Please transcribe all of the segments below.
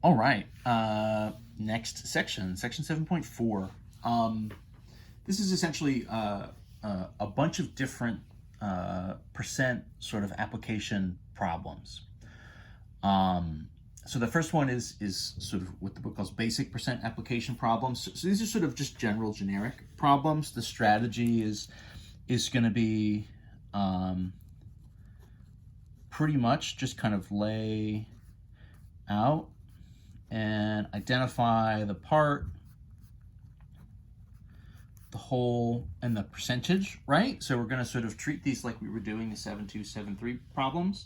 All right. Next section, section 7.4. This is essentially a bunch of different percent sort of application problems. So the first one is sort of what the book calls basic percent application problems. So these are sort of just general generic problems. The strategy is going to be pretty much just kind of lay out and identify the part, the whole, and the percentage, right? So we're going to sort of treat these like we were doing the 7.2, 7.3 problems.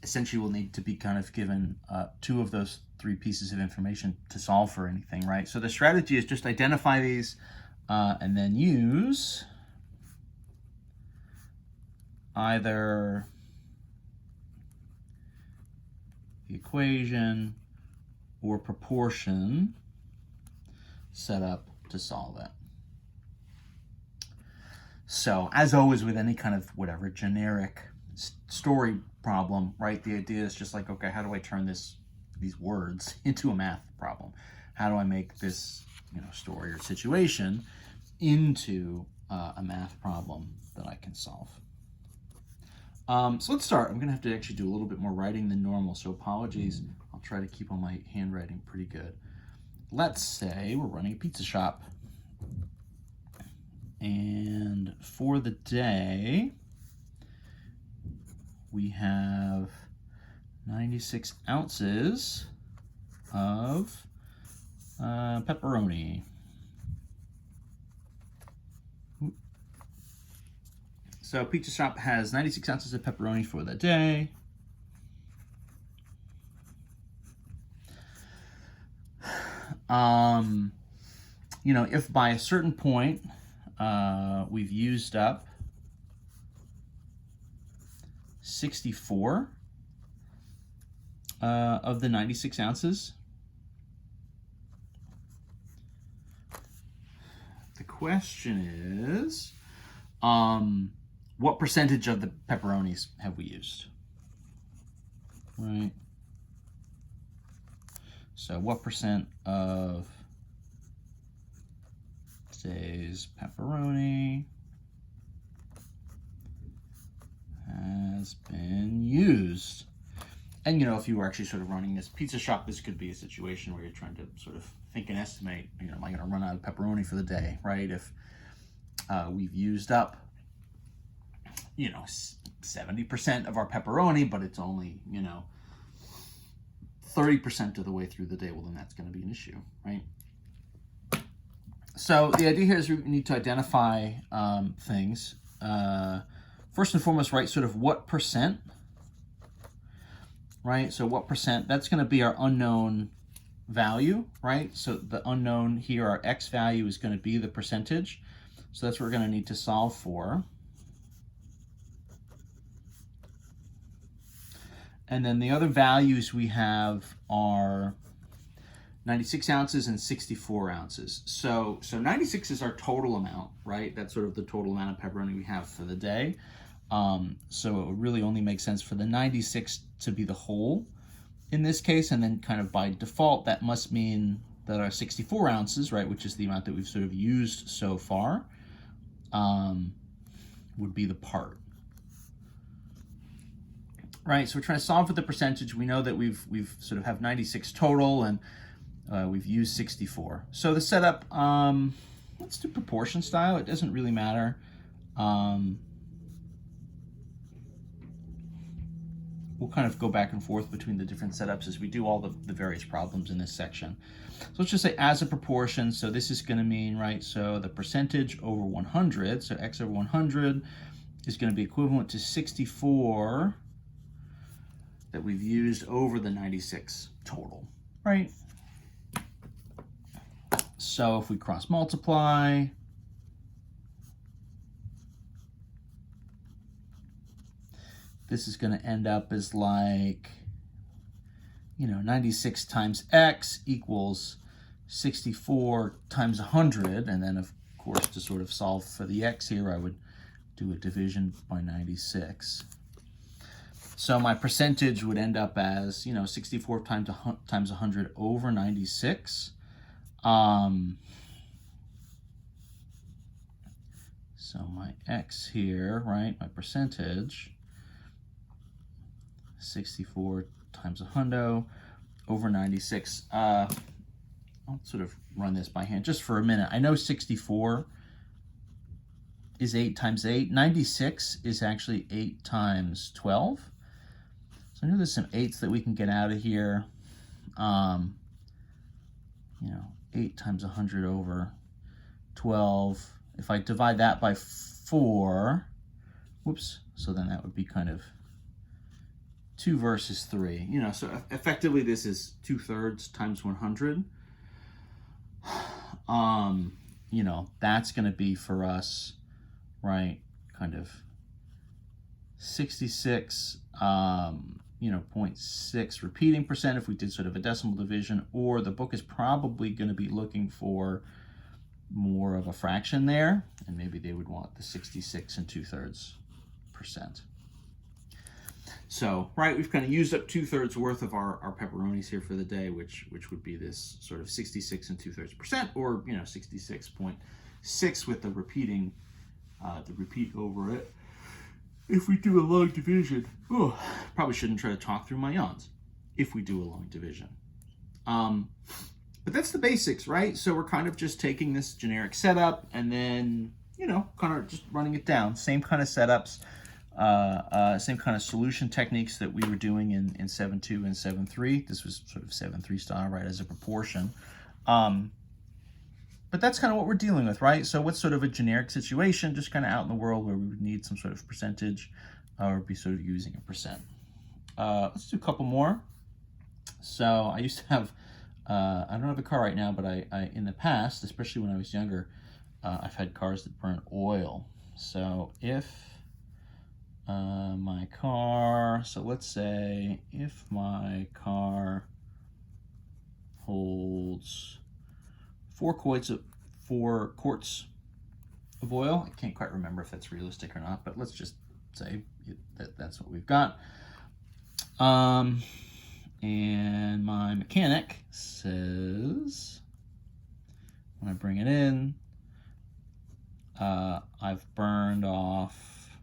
Essentially, we'll need to be kind of given two of those three pieces of information to solve for anything, right? So the strategy is just identify these and then use either the equation or proportion setup to solve it. So as always with any kind of whatever generic story problem, right? The idea is just like, okay, how do I turn these words into a math problem? How do I make this story or situation into a math problem that I can solve? So let's start. I'm going to have to actually do a little bit more writing than normal, so apologies. I'll try to keep on my handwriting pretty good. Let's say we're running a pizza shop. And for the day, we have 96 ounces of pepperoni. So pizza shop has 96 ounces of pepperoni for the day. If by a certain point we've used up 64 of the 96 ounces, the question is, what percentage of the pepperonis have we used? Right. So what percent of today's pepperoni has been used? And if you were actually sort of running this pizza shop, this could be a situation where you're trying to sort of think and estimate, am I going to run out of pepperoni for the day, right? If we've used up 70% of our pepperoni, but it's only 30% of the way through the day, well, then that's going to be an issue, right? So the idea here is we need to identify things. First and foremost, right, sort of what percent, right? So what percent, that's going to be our unknown value, right? So the unknown here, our x value, is going to be the percentage. So that's what we're going to need to solve for. And then the other values we have are 96 ounces and 64 ounces. So 96 is our total amount, right? That's sort of the total amount of pepperoni we have for the day. So it would really only make sense for the 96 to be the whole in this case. And then kind of by default, that must mean that our 64 ounces, right, which is the amount that we've sort of used so far, would be the part. Right, so we're trying to solve for the percentage. We know that we've sort of have 96 total, and we've used 64. So the setup, let's do proportion style. It doesn't really matter. We'll kind of go back and forth between the different setups as we do all the various problems in this section. So let's just say as a proportion. So this is going to mean, right, so the percentage over 100, so x over 100 is going to be equivalent to 64 that we've used over the 96 total, right? So if we cross multiply, this is going to end up as like, 96 times x equals 64 times 100. And then, of course, to sort of solve for the x here, I would do a division by 96. So my percentage would end up as, 64 times 100 over 96. So my x here, right, my percentage, 64 times 100 over 96. I'll sort of run this by hand just for a minute. I know 64 is 8 times 8. 96 is actually 8 times 12. So I know there's some 8s that we can get out of here. 8 times 100 over 12. If I divide that by 4, whoops, so then that would be kind of 2 versus 3. So effectively this is 2/3 times 100. That's going to be for us, right, kind of 66, 0.6 repeating percent if we did sort of a decimal division, or the book is probably going to be looking for more of a fraction there, and maybe they would want the 66 and 2/3%. So, right, we've kind of used up 2/3 worth of our pepperonis here for the day, which would be this sort of 66 and 2/3%, or 66.6 with the repeat over it. If we do a long division, probably shouldn't try to talk through my yawns if we do a long division. But that's the basics, right? So we're kind of just taking this generic setup and then, kind of just running it down. Same kind of setups, same kind of solution techniques that we were doing in 7.2 and 7.3. This was sort of 7.3 style, right, as a proportion. But that's kind of what we're dealing with, right? So what's sort of a generic situation, just kind of out in the world where we would need some sort of percentage or be sort of using a percent. Let's do a couple more. So I used to have, I don't have a car right now, but I in the past, especially when I was younger, I've had cars that burn oil. So if my car, so let's say if my car holds 4 quarts of oil, I can't quite remember if that's realistic or not, but let's just say that's what we've got. And my mechanic says, when I bring it in, I've burned off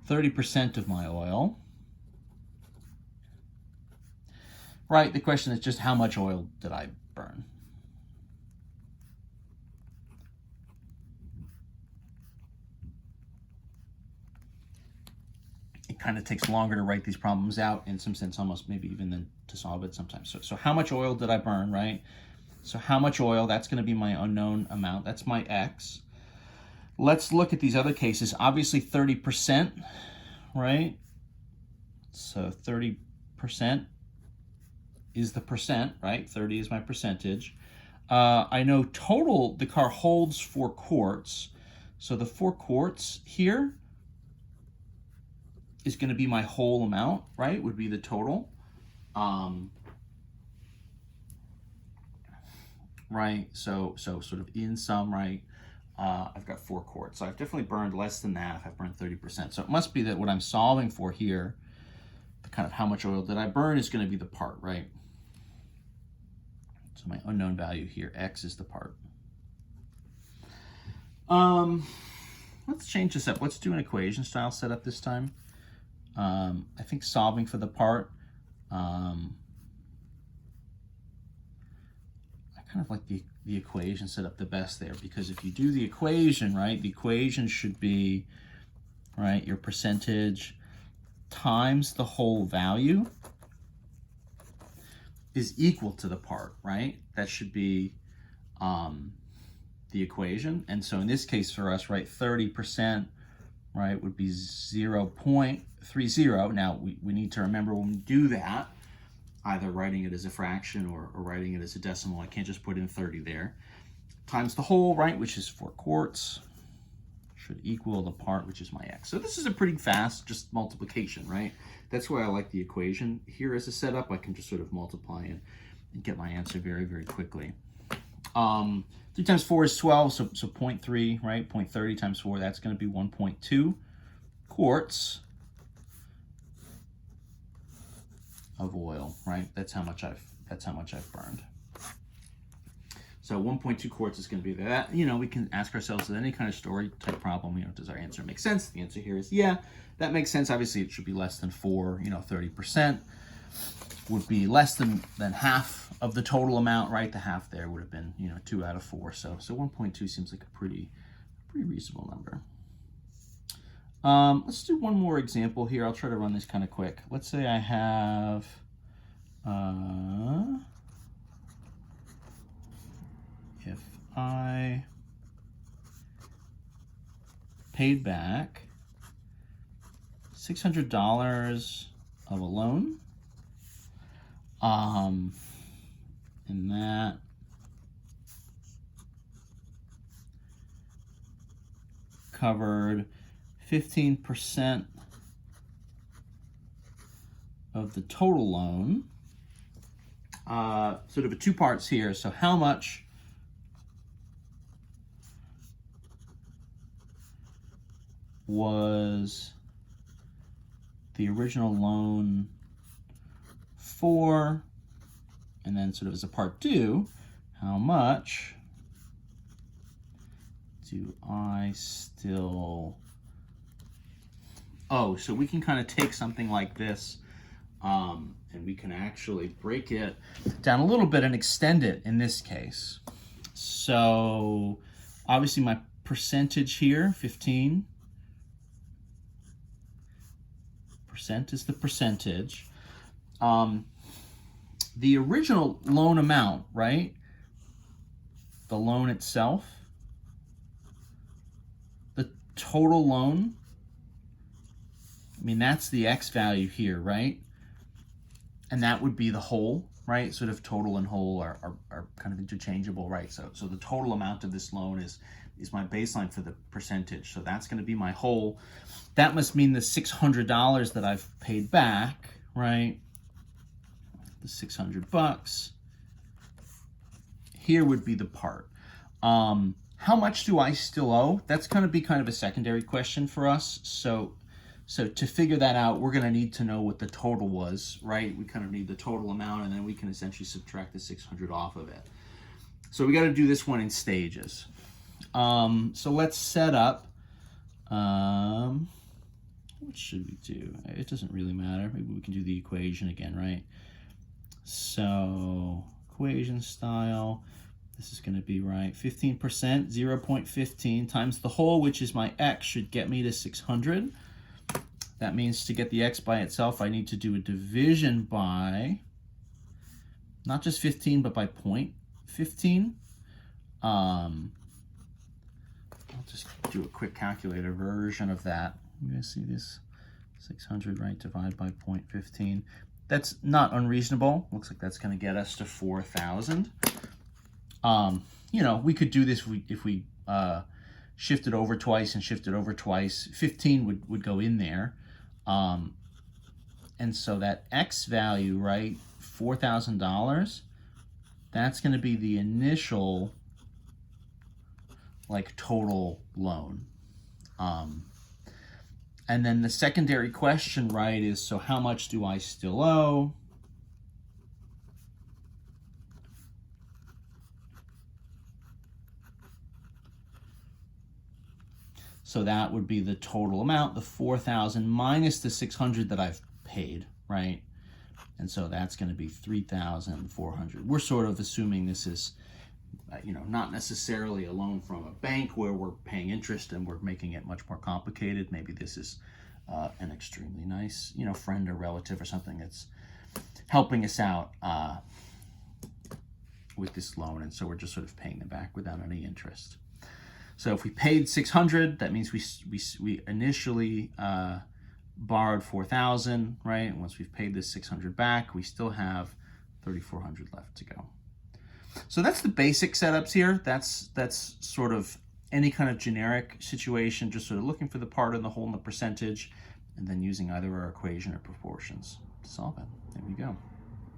30% of my oil. Right, the question is just how much oil did I burn? It kind of takes longer to write these problems out, in some sense, almost maybe even than to solve it sometimes. So how much oil did I burn, right? So how much oil, that's going to be my unknown amount. That's my x. Let's look at these other cases. Obviously 30%, right? So 30% is the percent, right? 30 is my percentage. I know total, the car holds 4 quarts. So the 4 quarts here is going to be my whole amount, right? Would be the total. Right, so sort of in sum, right, I've got 4 quarts. So I've definitely burned less than that. I've burned 30%. So it must be that what I'm solving for here, the kind of how much oil did I burn, is going to be the part, right? So my unknown value here, x, is the part. Let's change this up. Let's do an equation style setup this time. I think solving for the part, I kind of like the equation set up the best there, because if you do the equation, right, the equation should be, right, your percentage times the whole value is equal to the part, right? That should be the equation. And so in this case for us, right, 30%, right, would be 0.30. Now we need to remember when we do that, either writing it as a fraction or writing it as a decimal. I can't just put in 30 there. Times the whole, right, which is 4 quarts, should equal the part, which is my x. So this is a pretty fast just multiplication, right? That's why I like the equation here as a setup. I can just sort of multiply and get my answer very, very quickly. 3 times 4 is 12, so 0.3, right? 0.30 times 4, that's going to be 1.2 quarts of oil, right? That's how much I've burned. So 1.2 quarts is going to be that. You know, we can ask ourselves with any kind of story type problem, you know, does our answer make sense? The answer here is yeah, that makes sense. Obviously, it should be less than 4, you know, 30% would be less than half of the total amount, right? The half there would have been, you know, 2 out of 4. So 1.2 seems like a pretty reasonable number. Let's do one more example here. I'll try to run this kind of quick. Let's say I have if I paid back $600 of a loan, and that covered 15% of the total loan. Sort of 2 parts here. So how much was the original loan for? And then sort of as a part 2, how much do I still owe? So we can kind of take something like this and we can actually break it down a little bit and extend it in this case. So obviously my percentage here, 15% is the percentage. The original loan amount, right? The loan itself, the total loan, I mean, that's the X value here, right? And that would be the whole, right? Sort of total and whole are kind of interchangeable, right? So the total amount of this loan is my baseline for the percentage. So that's going to be my whole. That must mean the $600 that I've paid back, right? The $600 here would be the part. How much do I still owe? That's going to be kind of a secondary question for us. So to figure that out, we're going to need to know what the total was, right? We kind of need the total amount, and then we can essentially subtract the 600 off of it. So we got to do this one in stages. So let's set up, what should we do? It doesn't really matter. Maybe we can do the equation again, right? So equation style, this is going to be right. 15%, 0.15 times the whole, which is my X, should get me to 600. That means to get the X by itself, I need to do a division by, not just 15, but by 0.15. I'll just do a quick calculator version of that. You guys see this? 600, right? Divide by 0.15. That's not unreasonable. Looks like that's going to get us to 4,000. You know, we could do this if we shift it over twice and shift it over twice. 15 would go in there. And so that X value, right, $4,000, that's going to be the initial, like, total loan. And then the secondary question, right, is, so how much do I still owe? So that would be the total amount, the 4,000 minus the 600 that I've paid, right? And so that's going to be 3,400. We're sort of assuming this is, you know, not necessarily a loan from a bank where we're paying interest and we're making it much more complicated. Maybe this is an extremely nice, you know, friend or relative or something that's helping us out with this loan. And so we're just sort of paying them back without any interest. So if we paid 600, that means we initially borrowed 4,000, right? And once we've paid this 600 back, we still have 3,400 left to go. So that's the basic setups here. That's sort of any kind of generic situation, just sort of looking for the part and the whole and the percentage, and then using either our equation or proportions to solve it. There we go.